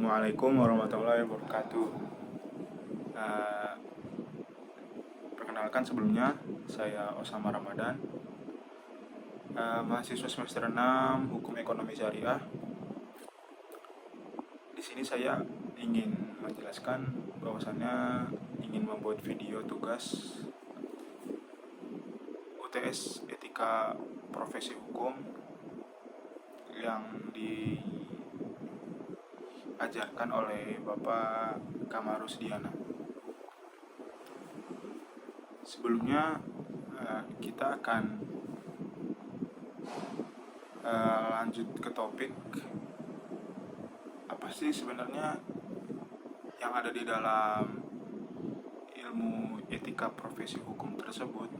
Assalamualaikum warahmatullahi wabarakatuh. Eh, Perkenalkan sebelumnya, saya Osama Ramadan, mahasiswa semester 6 Hukum Ekonomi Syariah. Di sini saya ingin menjelaskan bahwasannya ingin membuat video tugas UTS Etika Profesi Hukum yang diajarkan oleh Bapak Kamarus Diana. Sebelumnya kita akan lanjut ke topik apa sih sebenarnya yang ada di dalam ilmu etika profesi hukum tersebut.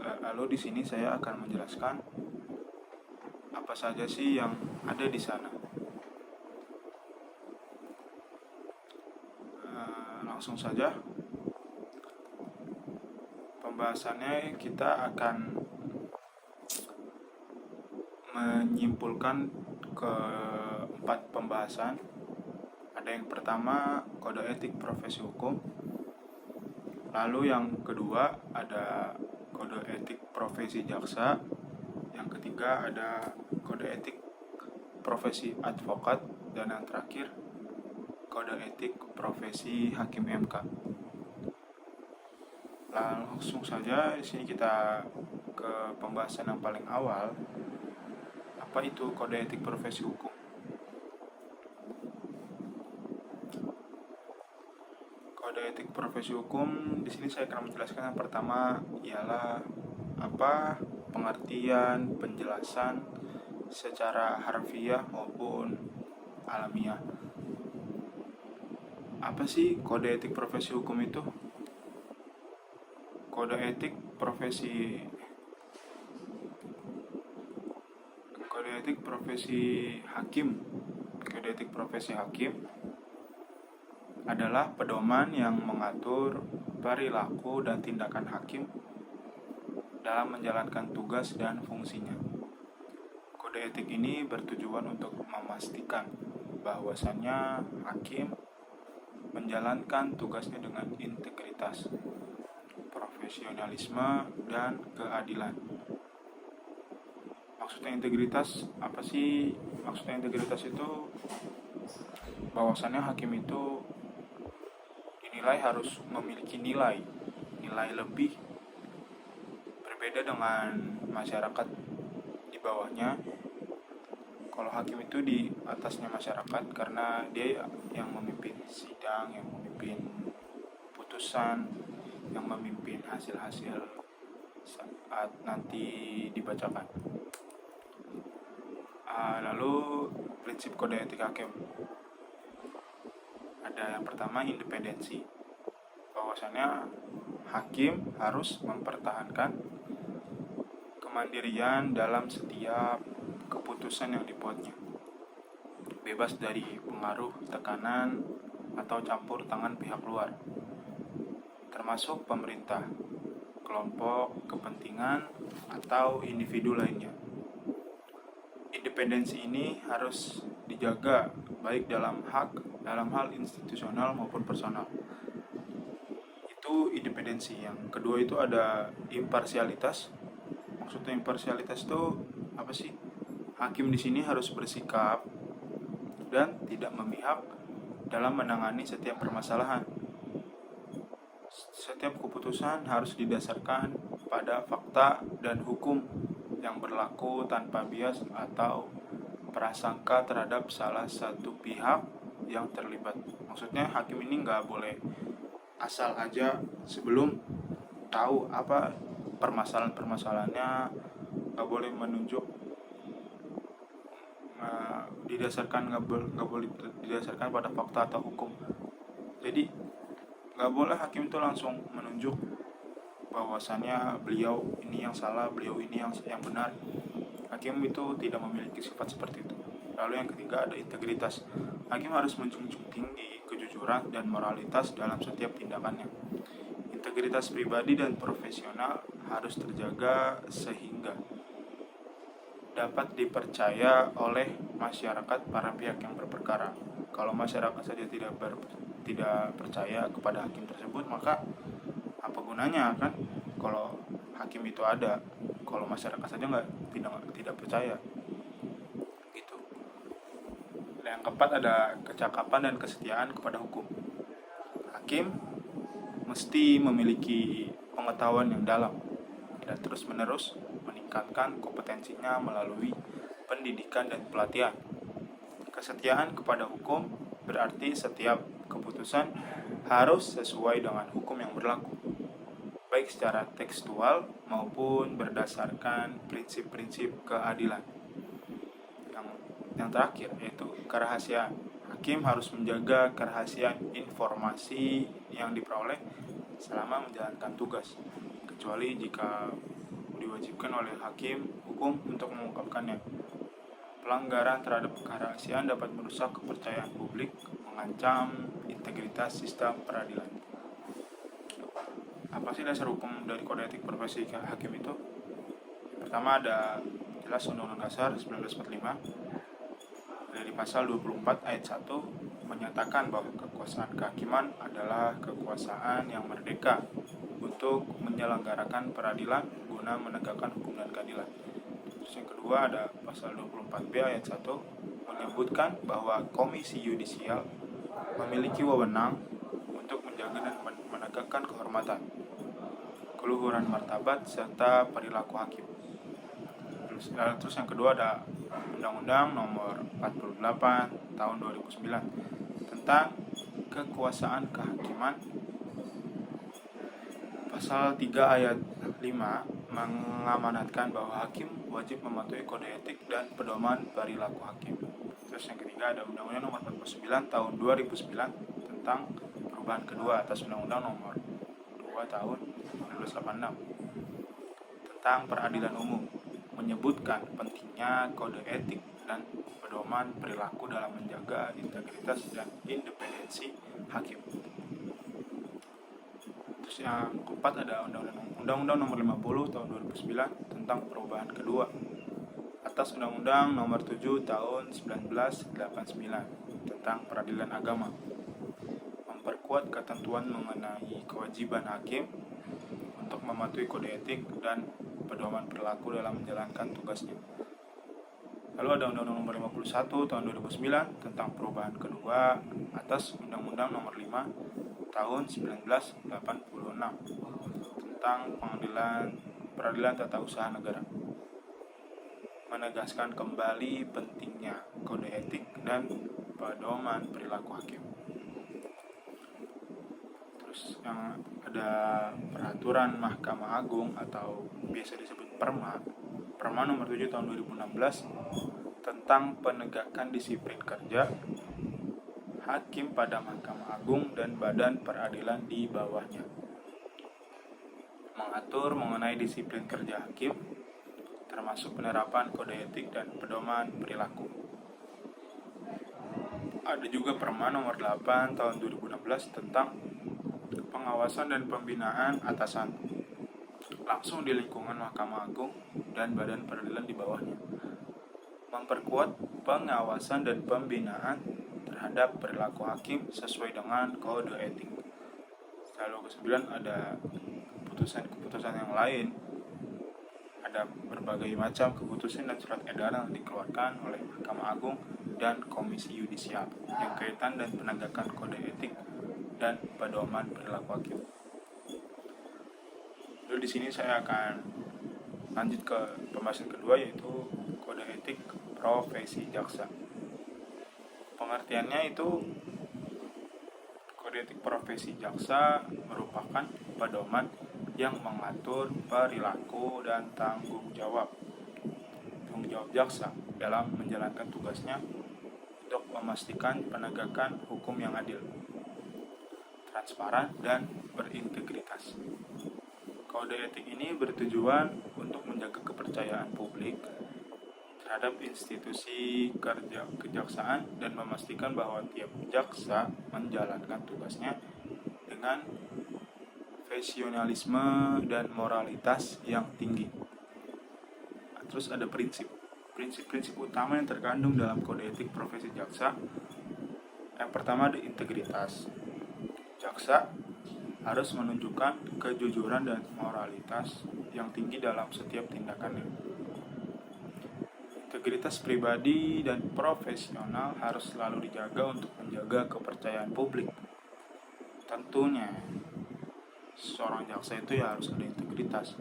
Lalu di sini saya akan menjelaskan apa saja sih yang ada di sana. Langsung saja pembahasannya, kita akan menyimpulkan ke 4 pembahasan. Ada yang pertama, kode etik profesi hukum. Lalu yang kedua ada kode etik profesi jaksa. Yang ketiga ada kode etik profesi advokat. Dan yang terakhir kode etik profesi hakim MK. Langsung saja di sini kita ke pembahasan yang paling awal. Apa itu kode etik profesi hukum? Kode etik profesi hukum di sini saya akan menjelaskan yang pertama ialah apa pengertian, penjelasan secara harfiah maupun alamiah. Apa sih kode etik profesi hukum itu? Kode etik profesi hakim. Kode etik profesi hakim adalah pedoman yang mengatur perilaku dan tindakan hakim dalam menjalankan tugas dan fungsinya. Kode etik ini bertujuan untuk memastikan bahwasannya hakim menjalankan tugasnya dengan integritas, profesionalisme, dan keadilan. Maksudnya integritas apa sih? Maksudnya integritas itu bahwasannya hakim itu dinilai harus memiliki nilai lebih, berbeda dengan masyarakat di bawahnya. Kalau hakim itu di atasnya masyarakat karena dia yang memimpin sidang, yang memimpin putusan, yang memimpin hasil-hasil saat nanti dibacakan. Lalu prinsip kode etik hakim. Ada yang pertama, independensi. Bahwasannya hakim harus mempertahankan kemandirian dalam setiap keputusan yang dibuatnya, bebas dari pengaruh, tekanan, atau campur tangan pihak luar, termasuk pemerintah, kelompok kepentingan, atau individu lainnya. Independensi ini harus dijaga baik dalam hal institusional maupun personal. Itu independensi. Yang kedua itu ada imparsialitas. Maksudnya imparsialitas itu apa sih? Hakim di sini harus bersikap dan tidak memihak dalam menangani setiap permasalahan. Setiap keputusan harus didasarkan pada fakta dan hukum yang berlaku tanpa bias atau prasangka terhadap salah satu pihak yang terlibat. Maksudnya hakim ini nggak boleh asal aja sebelum tahu apa permasalahannya, nggak boleh menunjuk nggak boleh didasarkan pada fakta atau hukum. Jadi nggak boleh hakim itu langsung menunjuk bahwasannya beliau ini yang salah, beliau ini yang benar. Hakim itu tidak memiliki sifat seperti itu. Lalu yang ketiga ada integritas. Hakim harus menjunjung tinggi kejujuran dan moralitas dalam setiap tindakannya. Integritas pribadi dan profesional harus terjaga sehingga dapat dipercaya oleh masyarakat para pihak yang berperkara. Kalau masyarakat saja tidak percaya kepada hakim tersebut, maka apa gunanya kan kalau hakim itu ada, kalau masyarakat saja tidak percaya gitu. Yang keempat ada kecakapan dan kesetiaan kepada hukum. Hakim mesti memiliki pengetahuan yang dalam dan terus-menerus meningkatkan kompetensinya melalui pendidikan dan pelatihan. Kesetiaan kepada hukum berarti setiap keputusan harus sesuai dengan hukum yang berlaku, baik secara tekstual maupun berdasarkan prinsip-prinsip keadilan. Yang terakhir yaitu kerahasiaan. Hakim harus menjaga kerahasiaan informasi yang diperoleh selama menjalankan tugas, kecuali jika diwajibkan oleh hakim hukum untuk mengungkapkannya. Pelanggaran terhadap kerahasiaan dapat merusak kepercayaan publik, mengancam integritas sistem peradilan. Apa sih dasar hukum dari kode etik profesi hakim itu? Pertama ada jelas Undang-Undang Dasar 1945 dari pasal 24 ayat 1 menyatakan bahwa kekuasaan kehakiman adalah kekuasaan yang merdeka untuk menyelenggarakan peradilan guna menegakkan hukum dan keadilan. Terus yang kedua ada pasal 24B ayat 1 menyebutkan bahwa Komisi Yudisial memiliki wewenang untuk menjaga dan menegakkan kehormatan, keluhuran martabat serta perilaku hakim. Terus yang kedua ada Undang-Undang Nomor 48 Tahun 2009 tentang kekuasaan kehakiman. Pasal 3 ayat 5 mengamanatkan bahwa hakim wajib mematuhi kode etik dan pedoman perilaku hakim. Terus yang ketiga ada Undang-Undang Nomor 49 Tahun 2009 tentang perubahan kedua atas Undang-Undang Nomor 2 Tahun 1986 tentang peradilan umum, menyebutkan pentingnya kode etik dan pedoman perilaku dalam menjaga integritas dan independensi hakim. Terus yang keempat ada Undang-Undang Nomor 50 Tahun 2009 tentang perubahan kedua atas Undang-Undang Nomor 7 Tahun 1989 tentang peradilan agama, memperkuat ketentuan mengenai kewajiban hakim untuk mematuhi kode etik dan pedoman perilaku dalam menjalankan tugasnya. Lalu ada Undang-Undang Nomor 51 Tahun 2009 tentang perubahan kedua atas Undang-Undang Nomor 5 Tahun 1986 tentang peradilan tata usaha negara, menegaskan kembali pentingnya kode etik dan pedoman perilaku hakim. Terus yang ada peraturan Mahkamah Agung atau biasa disebut Perma nomor 7 tahun 2016 tentang penegakan disiplin kerja hakim pada Mahkamah Agung dan badan peradilan di bawahnya, mengatur mengenai disiplin kerja hakim termasuk penerapan kode etik dan pedoman perilaku. Ada juga Perma nomor 8 tahun 2016 tentang pengawasan dan pembinaan atasan langsung di lingkungan Mahkamah Agung dan badan peradilan di bawahnya, memperkuat pengawasan dan pembinaan terhadap perilaku hakim sesuai dengan kode etik. Lalu ke-9 ada keputusan yang lain. Ada berbagai macam keputusan dan surat edaran yang dikeluarkan oleh Mahkamah Agung dan Komisi Yudisial yang kaitan dan penegakan kode etik dan pedoman perilaku hakim. Lalu di sini saya akan lanjut ke pembahasan kedua, yaitu kode etik profesi jaksa. Pengertiannya itu kode etik profesi jaksa merupakan pedoman yang mengatur perilaku dan tanggung jawab jaksa dalam menjalankan tugasnya untuk memastikan penegakan hukum yang adil, transparan, dan berintegritas. Kode etik ini bertujuan untuk menjaga kepercayaan publik terhadap institusi kejaksaan dan memastikan bahwa tiap jaksa menjalankan tugasnya dengan profesionalisme dan moralitas yang tinggi. Terus ada prinsip. Prinsip-prinsip utama yang terkandung dalam kode etik profesi jaksa. Yang pertama ada integritas. Jaksa harus menunjukkan kejujuran dan moralitas yang tinggi dalam setiap tindakannya. Integritas pribadi dan profesional harus selalu dijaga untuk menjaga kepercayaan publik. Tentunya, seorang jaksa itu ya harus ada integritas.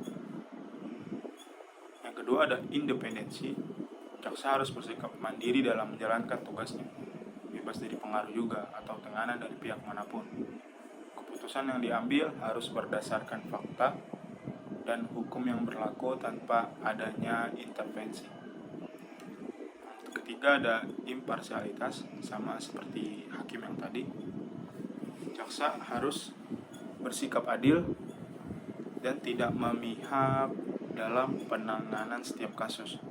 Yang kedua ada independensi. Jaksa harus bersikap mandiri dalam menjalankan tugasnya, bebas dari pengaruh juga atau tekanan dari pihak manapun. Keputusan yang diambil harus berdasarkan fakta dan hukum yang berlaku tanpa adanya intervensi. Ketiga ada imparsialitas, sama seperti hakim yang tadi. Jaksa harus bersikap adil dan tidak memihak dalam penanganan setiap kasus.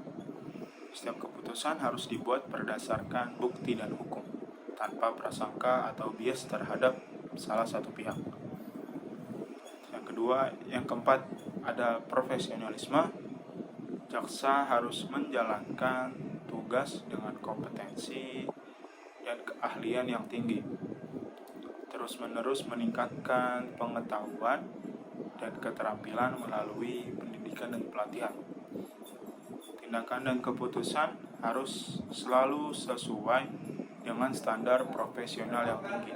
Setiap keputusan harus dibuat berdasarkan bukti dan hukum, tanpa prasangka atau bias terhadap salah satu pihak. Yang keempat ada profesionalisme. Jaksa harus menjalankan tugas dengan kompetensi dan keahlian yang tinggi, terus-menerus meningkatkan pengetahuan dan keterampilan melalui pendidikan dan pelatihan. Tindakan dan keputusan harus selalu sesuai dengan standar profesional yang tinggi.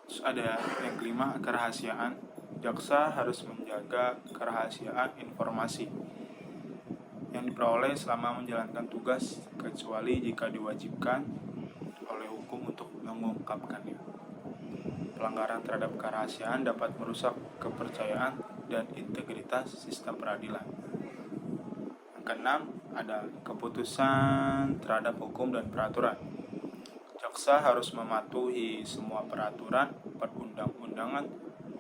Terus ada yang kelima, kerahasiaan. Jaksa harus menjaga kerahasiaan informasi yang diperoleh selama menjalankan tugas, kecuali jika diwajibkan oleh hukum untuk mengungkapkannya. Pelanggaran terhadap kerahasiaan dapat merusak kepercayaan dan integritas sistem peradilan. Yang keenam, ada keputusan terhadap hukum dan peraturan. Jaksa harus mematuhi semua peraturan, perundang-undangan,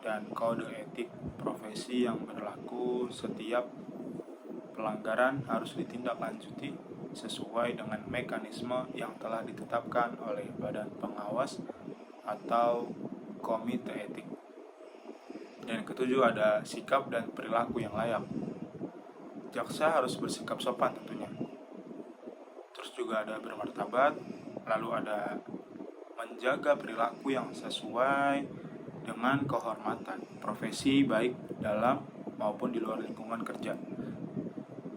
dan kode etik profesi yang berlaku. Setiap pelanggaran harus ditindaklanjuti sesuai dengan mekanisme yang telah ditetapkan oleh badan pengawas atau komite etik. Dan yang ketujuh ada sikap dan perilaku yang layak. Jaksa harus bersikap sopan tentunya. Terus juga ada bermartabat, lalu ada menjaga perilaku yang sesuai dengan kehormatan profesi baik dalam maupun di luar lingkungan kerja.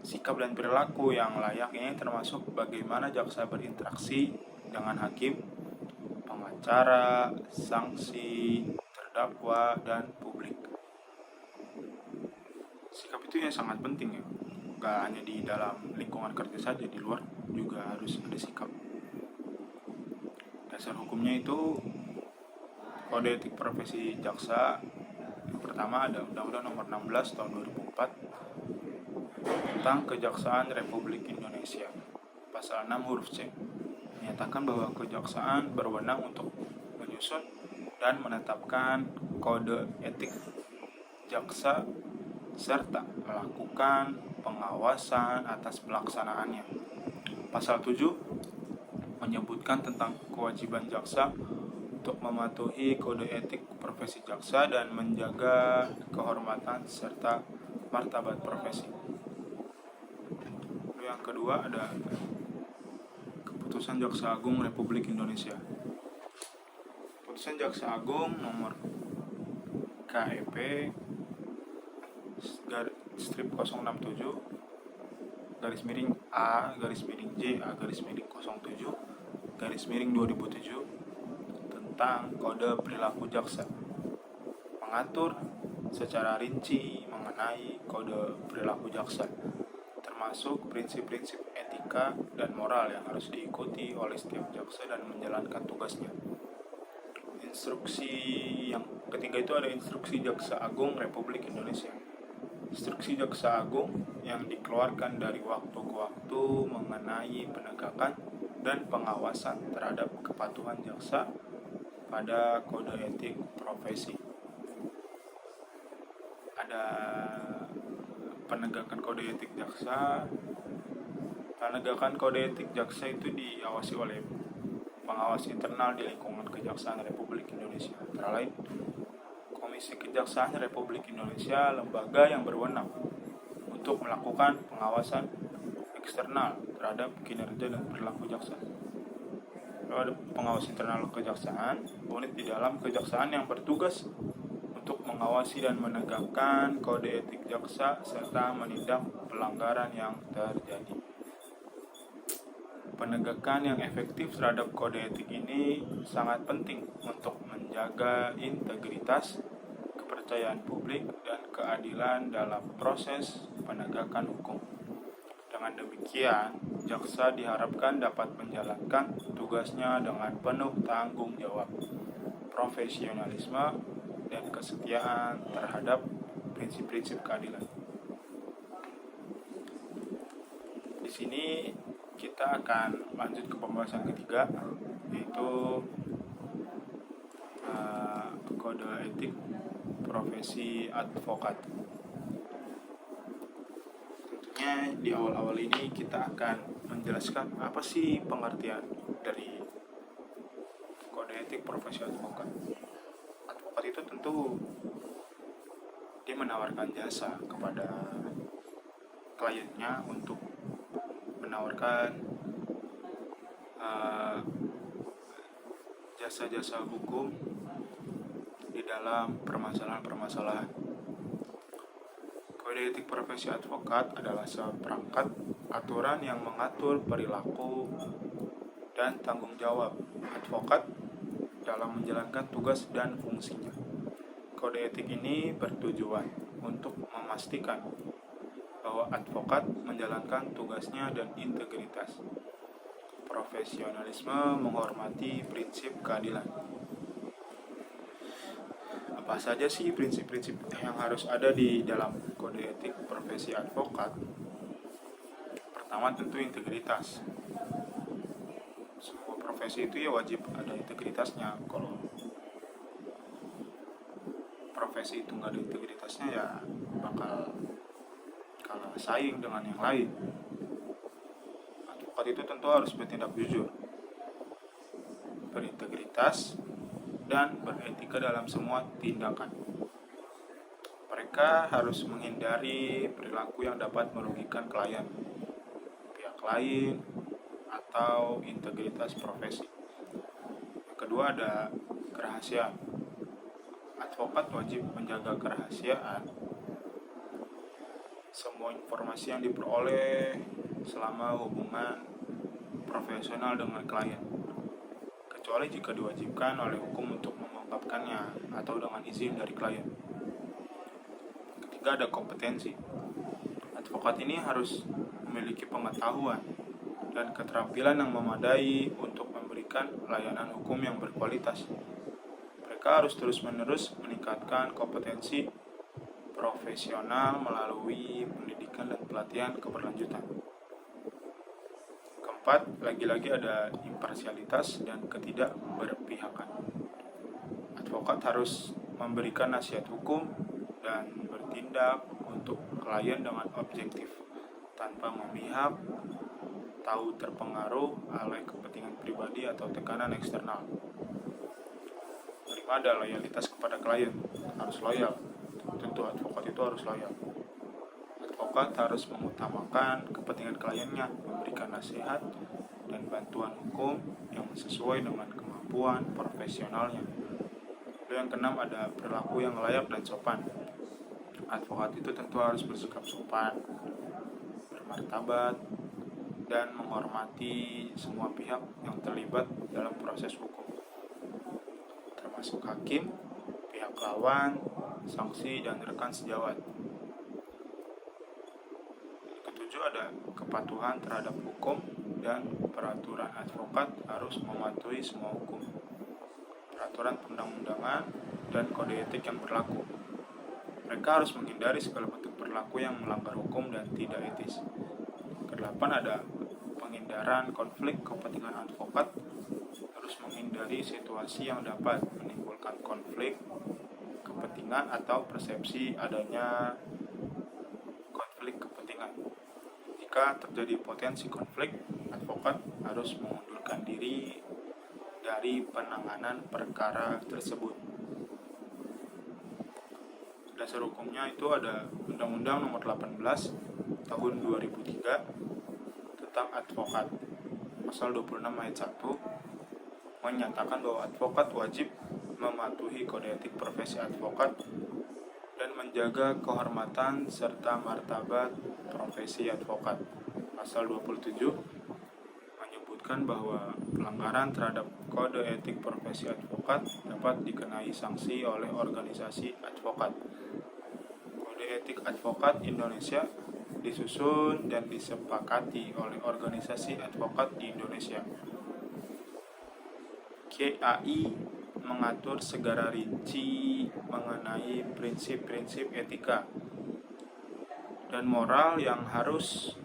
Sikap dan perilaku yang layak ini termasuk bagaimana jaksa berinteraksi dengan hakim, pengacara, saksi, terdakwa, dan publik. Sikap itu yang sangat penting ya, gak hanya di dalam lingkungan kerja saja, di luar juga harus ada sikap. Dasar hukumnya itu kode etik profesi jaksa. Yang pertama ada Undang-Undang Nomor 16 Tahun 2004 tentang Kejaksaan Republik Indonesia. Pasal 6 huruf C menyatakan bahwa kejaksaan berwenang untuk menyusun dan menetapkan kode etik jaksa serta melakukan pengawasan atas pelaksanaannya. Pasal 7 menyebutkan tentang kewajiban jaksa untuk mematuhi kode etik profesi jaksa dan menjaga kehormatan serta martabat profesi. Lalu yang kedua ada Keputusan Jaksa Agung Republik Indonesia. Keputusan Jaksa Agung nomor KEP strip 067 garis miring A garis miring J A garis miring 07 garis miring 2007 tentang kode perilaku jaksa, mengatur secara rinci mengenai kode perilaku jaksa, termasuk prinsip-prinsip etika dan moral yang harus diikuti oleh setiap jaksa dan menjalankan tugasnya. Instruksi yang ketiga itu ada Instruksi Jaksa Agung Republik Indonesia. Instruksi Jaksa Agung yang dikeluarkan dari waktu ke waktu mengenai penegakan dan pengawasan terhadap kepatuhan jaksa pada kode etik profesi. Ada penegakan kode etik jaksa. Penegakan kode etik jaksa itu diawasi oleh pengawas internal di lingkungan Kejaksaan Republik Indonesia, antara lain Komisi Kejaksaan Republik Indonesia, lembaga yang berwenang untuk untuk melakukan pengawasan eksternal terhadap kinerja dan perilaku jaksa. Lalu ada pengawas internal kejaksaan, unit di dalam kejaksaan yang bertugas untuk mengawasi dan menegakkan kode etik jaksa serta menindak pelanggaran yang terjadi. Penegakan yang efektif terhadap kode etik ini sangat penting untuk menjaga integritas, kepercayaan publik, dan keadilan dalam proses penegakan hukum. Dengan demikian, jaksa diharapkan dapat menjalankan tugasnya dengan penuh tanggung jawab, profesionalisme, dan kesetiaan terhadap prinsip-prinsip keadilan. Di sini kita akan lanjut ke pembahasan ketiga, yaitu kode etik profesi advokat. Tentunya di awal-awal ini kita akan menjelaskan apa sih pengertian dari kode etik profesi advokat. Advokat itu tentu dia menawarkan jasa kepada kliennya untuk menawarkan jasa-jasa hukum di dalam permasalahan-permasalahan. Kode etik profesi advokat adalah seperangkat aturan yang mengatur perilaku dan tanggung jawab advokat dalam menjalankan tugas dan fungsinya. Kode etik ini bertujuan untuk memastikan bahwa advokat menjalankan tugasnya dan integritas, profesionalisme, menghormati prinsip keadilan. Apa saja sih prinsip-prinsip yang harus ada di dalam kode etik profesi advokat? Pertama tentu integritas. Semua profesi itu ya wajib ada integritasnya. Kalau profesi itu nggak ada integritasnya ya bakal kalah saing dengan yang lain. Advokat itu tentu harus bertindak jujur, berintegritas, dan beretika dalam semua tindakan. Mereka harus menghindari perilaku yang dapat merugikan klien, pihak lain, atau integritas profesi. Yang kedua ada kerahasiaan. Advokat wajib menjaga kerahasiaan semua informasi yang diperoleh selama hubungan profesional dengan klien, kecuali jika diwajibkan oleh hukum untuk mengungkapkannya atau dengan izin dari klien. Ketiga ada kompetensi. Advokat ini harus memiliki pengetahuan dan keterampilan yang memadai untuk memberikan layanan hukum yang berkualitas. Mereka harus terus-menerus meningkatkan kompetensi profesional melalui pendidikan dan pelatihan keberlanjutan. Keempat, lagi-lagi ada imparsialitas dan ketidakberpihakan. Advokat harus memberikan nasihat hukum dan bertindak untuk klien dengan objektif, tanpa memihak, tahu terpengaruh oleh kepentingan pribadi atau tekanan eksternal. Kelima ada loyalitas kepada klien, harus loyal. Tentu advokat itu harus loyal. Advokat harus mengutamakan kepentingan kliennya, memberikan nasihat dan bantuan hukum yang sesuai dengan kemampuan profesionalnya. Lalu yang keenam ada perilaku yang layak dan sopan. Advokat itu tentu harus bersikap sopan, bermartabat, dan menghormati semua pihak yang terlibat dalam proses hukum, termasuk hakim, pihak lawan, saksi, dan rekan sejawat. Ketujuh ada kepatuhan terhadap hukum dan peraturan. Advokat harus mematuhi semua hukum, peraturan perundang-undangan, dan kode etik yang berlaku. Mereka harus menghindari segala bentuk perilaku yang melanggar hukum dan tidak etis. Kedelapan ada penghindaran konflik kepentingan. Advokat harus menghindari situasi yang dapat menimbulkan konflik kepentingan atau persepsi adanya konflik kepentingan. Jika terjadi potensi konflik, advokat harus mengundurkan diri dari penanganan perkara tersebut. Dasar hukumnya itu ada Undang-Undang Nomor 18 tahun 2003 tentang advokat. Pasal 26 ayat 1 menyatakan bahwa advokat wajib mematuhi kode etik profesi advokat dan menjaga kehormatan serta martabat profesi advokat. Pasal 27 menyebutkan bahwa pelanggaran terhadap kode etik profesi advokat dapat dikenai sanksi oleh organisasi advokat. Kode etik advokat Indonesia disusun dan disepakati oleh organisasi advokat di Indonesia. KAI mengatur segala rinci mengenai prinsip-prinsip etika dan moral yang harus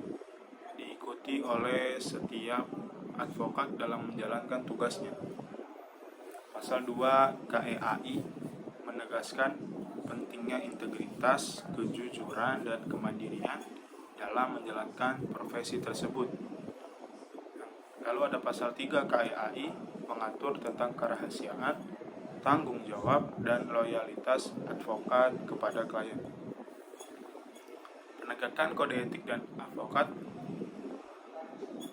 diikuti oleh setiap advokat dalam menjalankan tugasnya. Pasal 2 KEAI menegaskan pentingnya integritas, kejujuran, dan kemandirian dalam menjalankan profesi tersebut. Lalu ada pasal 3 KEAI mengatur tentang kerahasiaan, tanggung jawab, dan loyalitas advokat kepada klien. Penegakan kode etik dan advokat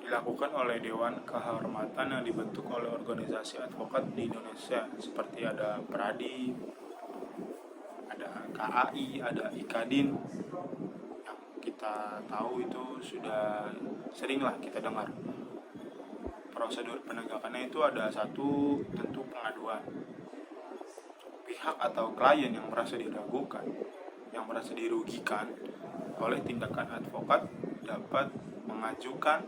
dilakukan oleh Dewan Kehormatan yang dibentuk oleh organisasi advokat di Indonesia, seperti ada Pradi, ada KAI, ada IKADIN, yang kita tahu itu sudah seringlah kita dengar. Prosedur penegakannya itu ada satu, tentu pengaduan. Pihak atau klien yang merasa diragukan, yang merasa dirugikan oleh tindakan advokat dapat mengajukan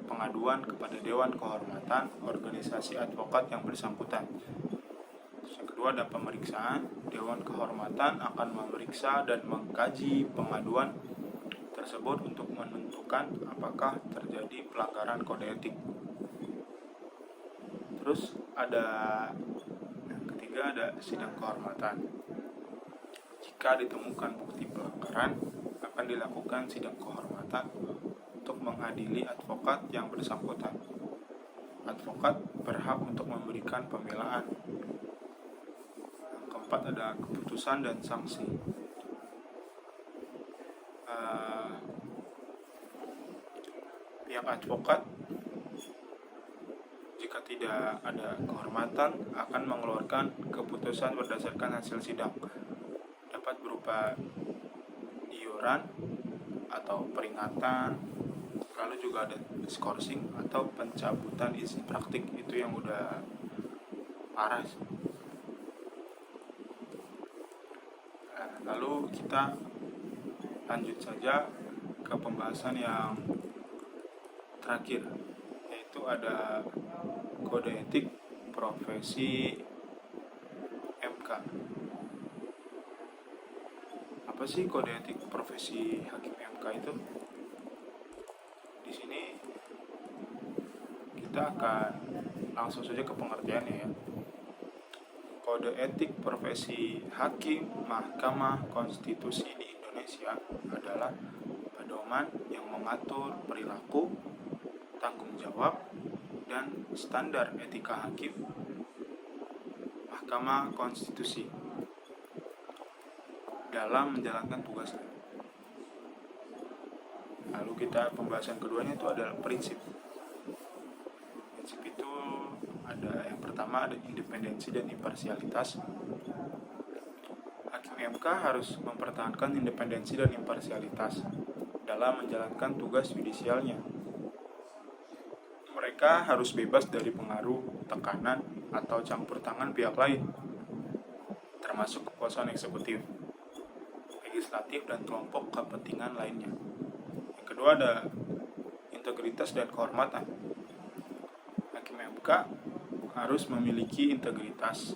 pengaduan kepada Dewan Kehormatan organisasi advokat yang bersangkutan. Yang kedua ada pemeriksaan. Dewan Kehormatan akan memeriksa dan mengkaji pengaduan tersebut untuk menentukan apakah terjadi pelanggaran kode etik. Terus ada yang ketiga ada sidang kehormatan. Jika ditemukan bukti pelanggaran, akan dilakukan sidang kehormatan untuk mengadili advokat yang bersangkutan. Advokat berhak untuk memberikan pembelaan. Yang keempat ada keputusan dan sanksi. Pihak advokat jika tidak ada kehormatan akan mengeluarkan keputusan berdasarkan hasil sidang, dapat berupa iuran atau peringatan, lalu juga ada diskorsing atau pencabutan izin praktik, itu yang udah parah. Lalu kita lanjut saja ke pembahasan yang terakhir, yaitu ada kode etik profesi MK. Apa sih kode etik profesi hakim MK itu? Di sini kita akan langsung saja ke pengertiannya ya. Kode etik profesi hakim Mahkamah Konstitusi di Indonesia adalah pedoman yang mengatur perilaku, tanggung jawab, dan standar etika hakim Mahkamah Konstitusi dalam menjalankan tugasnya. Lalu kita pembahasan keduanya itu adalah prinsip. Prinsip itu ada yang pertama ada independensi dan imparsialitas. Hakim MK harus mempertahankan independensi dan imparsialitas dalam menjalankan tugas yudisialnya. Mereka harus bebas dari pengaruh, tekanan, atau campur tangan pihak lain, termasuk kekuasaan eksekutif, legislatif, dan kelompok kepentingan lainnya. Yang kedua ada integritas dan kehormatan. Hakim MK harus memiliki integritas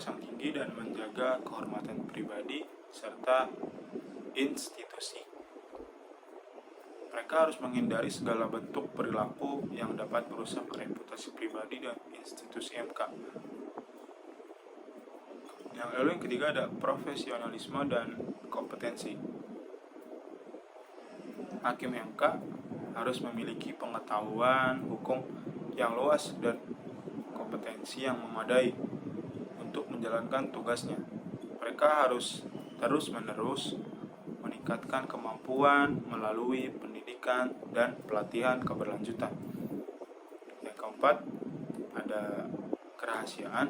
yang tinggi dan menjaga kehormatan pribadi serta institusi. Mereka harus menghindari segala bentuk perilaku yang dapat merusak reputasi pribadi dan institusi MK. Lalu yang ketiga ada profesionalisme dan kompetensi. Hakim MK harus memiliki pengetahuan hukum yang luas dan kompetensi yang memadai untuk menjalankan tugasnya. Mereka harus terus-menerus meningkatkan kemampuan melalui pendidikan dan pelatihan keberlanjutan. Yang keempat, ada kerahasiaan,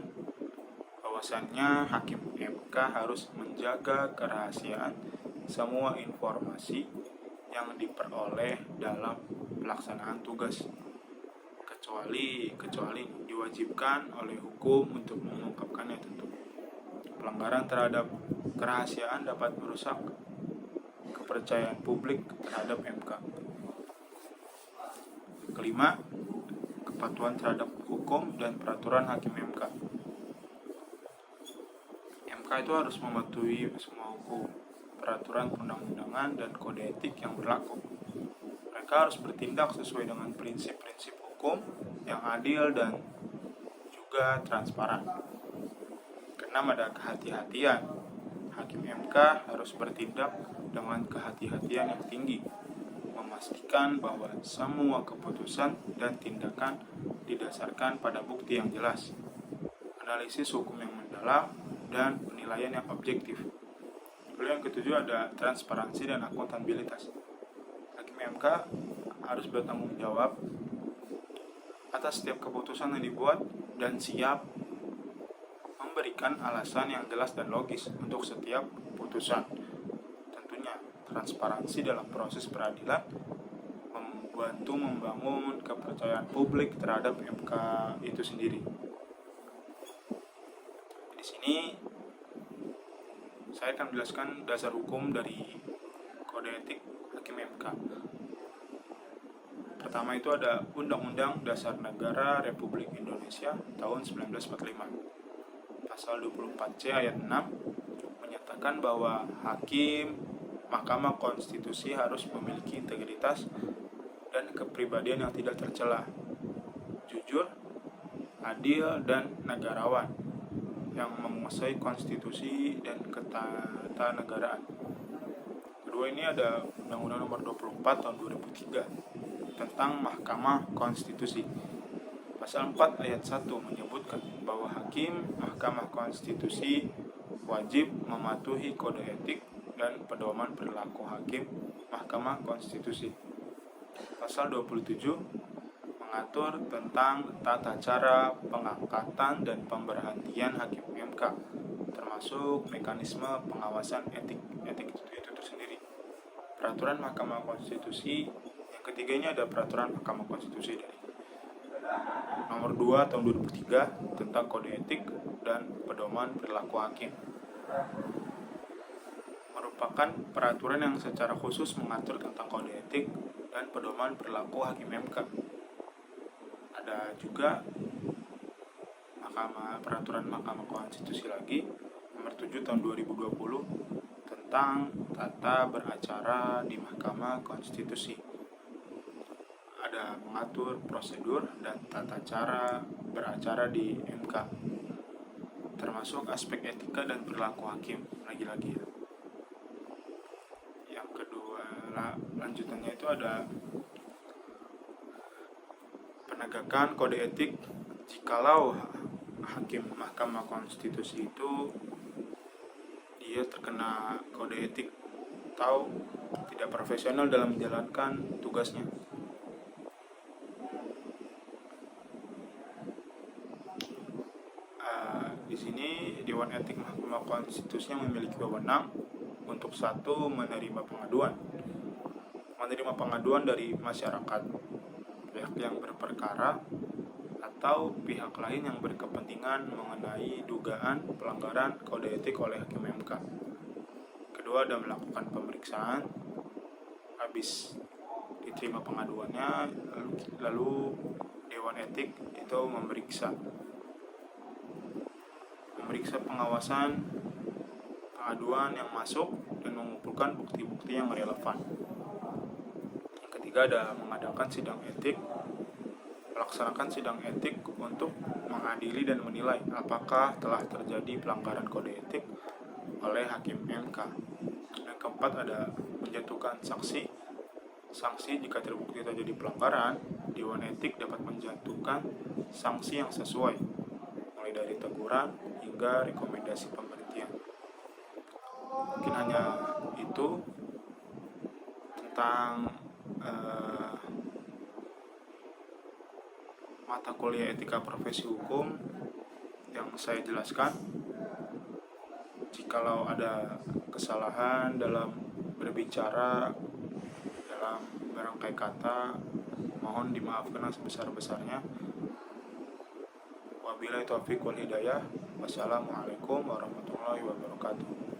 bahwasannya hakim MK harus menjaga kerahasiaan semua informasi yang diperoleh dalam pelaksanaan tugas, kecuali diwajibkan oleh hukum untuk mengungkapkannya tentu. Pelanggaran terhadap kerahasiaan dapat merusak kepercayaan publik terhadap MK. Kelima, kepatuhan terhadap hukum dan peraturan hakim MK. MK itu harus mematuhi semua hukum, peraturan perundang-undangan, dan kode etik yang berlaku. Mereka harus bertindak sesuai dengan prinsip-prinsip hukum yang adil dan juga transparan. Keenam, ada kehati-hatian. Hakim MK harus bertindak dengan kehati-hatian yang tinggi, memastikan bahwa semua keputusan dan tindakan didasarkan pada bukti yang jelas, analisis hukum yang mendalam, dan penilaian yang objektif. Lalu yang ketujuh, ada transparansi dan akuntabilitas. Hakim MK harus bertanggung jawab atas setiap keputusan yang dibuat dan siap memberikan alasan yang jelas dan logis untuk setiap keputusan. Tentunya transparansi dalam proses peradilan membantu membangun kepercayaan publik terhadap MK itu sendiri. Di sini saya akan menjelaskan dasar hukum dari kode etik hakim MK. Pertama itu ada Undang-Undang Dasar Negara Republik Indonesia tahun 1945. Pasal 24C ayat 6 menyatakan bahwa hakim Mahkamah Konstitusi harus memiliki integritas dan kepribadian yang tidak tercela, jujur, adil, dan negarawan, yang menguasai konstitusi dan ketatanegaraan. Kedua, ini ada Undang-Undang Nomor 24 tahun 2003 tentang Mahkamah Konstitusi. Pasal 4 ayat 1 menyebutkan bahwa hakim Mahkamah Konstitusi wajib mematuhi kode etik dan pedoman perilaku hakim Mahkamah Konstitusi. Pasal 27 mengatur tentang tata cara pengangkatan dan pemberhentian hakim MK, termasuk mekanisme pengawasan etik itu tersendiri. Peraturan Mahkamah Konstitusi, yang ketiganya ada Peraturan Mahkamah Konstitusi dari Nomor 2 tahun 2003 tentang kode etik dan pedoman perilaku hakim. Merupakan peraturan yang secara khusus mengatur tentang kode etik dan pedoman perilaku hakim MK. Ada juga peraturan Mahkamah Konstitusi lagi nomor 7 tahun 2020 tentang tata beracara di Mahkamah Konstitusi. Ada mengatur prosedur dan tata cara beracara di MK, termasuk aspek etika dan perilaku hakim. Lagi-lagi ya. Yang kedua, lanjutannya itu ada penegakan kode etik jikalau hakim Mahkamah Konstitusi itu dia terkena kode etik atau tidak profesional dalam menjalankan tugasnya. Di sini Dewan Etik Mahkamah Konstitusi yang memiliki wewenang untuk satu, menerima pengaduan dari masyarakat, pihak yang berperkara, atau pihak lain yang berkepentingan mengenai dugaan pelanggaran kode etik oleh hakim MK. Kedua, ada melakukan pemeriksaan. Habis diterima pengaduannya, lalu Dewan Etik itu memeriksa pengawasan pengaduan yang masuk dan mengumpulkan bukti-bukti yang relevan. Yang ketiga, ada mengadakan sidang etik, melaksanakan sidang etik untuk mengadili dan menilai apakah telah terjadi pelanggaran kode etik oleh hakim MK. Yang keempat, ada menjatuhkan sanksi jika terbukti terjadi pelanggaran. Dewan Etik dapat menjatuhkan sanksi yang sesuai, mulai dari teguran hingga rekomendasi pemberhentian. Mungkin hanya itu tentang mata kuliah etika profesi hukum yang saya jelaskan. Jikalau ada kesalahan dalam berbicara, dalam berangkai kata, mohon dimaafkan sebesar-besarnya. Wabillahi taufiq wal hidayah. Wassalamualaikum warahmatullahi wabarakatuh.